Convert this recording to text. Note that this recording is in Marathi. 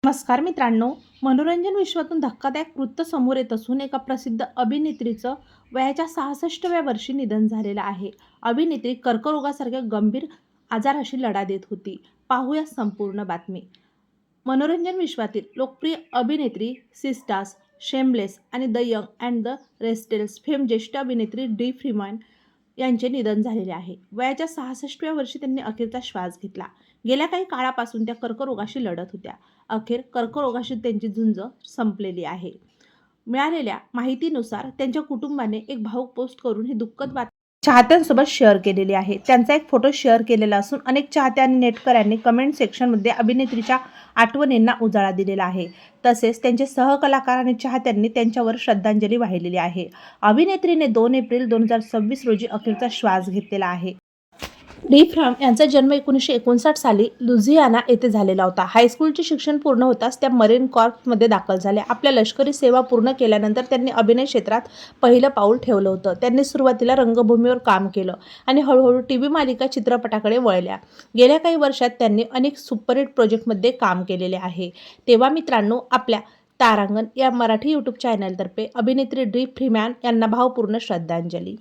नमस्कार मित्रांनो, मनोरंजन विश्वातून धक्कादायक वृत्त समोर येत असून एका प्रसिद्ध अभिनेत्रीचं वयाच्या 66व्या वर्षी निधन झालेलं आहे. अभिनेत्री कर्करोगासारख्या गंभीर आजाराशी लढा देत होती. पाहूया संपूर्ण बातमी. मनोरंजन विश्वातील लोकप्रिय अभिनेत्री सिस्टार्स, शेमलेस आणि the young and the restless fame ज्येष्ठ अभिनेत्री डी फ्रीमॅन यांचे निधन झालेले आहे. वयाच्या 66व्या वर्षी त्यांनी अखेरचा श्वास घेतला. गेल्या काही काळापासून त्या कर्करोगाशी लढत होत्या. अखेर कर्करोगाशी त्यांची झुंज संपलेली आहे. मिळालेल्या माहितीनुसार त्यांच्या कुटुंबाने एक भावूक पोस्ट करून ही दुःखद बातमी चाहत्यांसोबत शेअर केलेली आहे. त्यांचा एक फोटो शेअर केलेला असून अनेक चाहते आणि नेटकऱ्यांनी कमेंट सेक्शनमध्ये अभिनेत्रीच्या आठवणींना उजाळा दिलेला आहे. तसेच त्यांचे सहकलाकार आणि चाहत्यांनी त्यांच्यावर श्रद्धांजली वाहिलेली आहे. अभिनेत्रीने 2 एप्रिल 2026 रोजी अखेरचा श्वास घेतलेला आहे. डी फ्रॅम यांचा जन्म 1959 साली लुझियाना येथे झालेला होता. हायस्कूलचे शिक्षण पूर्ण होताच त्या मरीन कॉर्प्समध्ये दाखल झाल्या. आपल्या लष्करी सेवा पूर्ण केल्यानंतर त्यांनी अभिनय क्षेत्रात पहिलं पाऊल ठेवलं होतं. त्यांनी सुरुवातीला रंगभूमीवर काम केलं आणि हळूहळू टीव्ही मालिका, चित्रपटाकडे वळल्या. गेल्या काही वर्षात त्यांनी अनेक सुपरहिट प्रोजेक्टमध्ये काम केलेले आहे. तेव्हा मित्रांनो, आपल्या तारांगण या मराठी यूट्यूब चॅनलतर्फे अभिनेत्री डी फ्रीमॅन यांना भावपूर्ण श्रद्धांजली.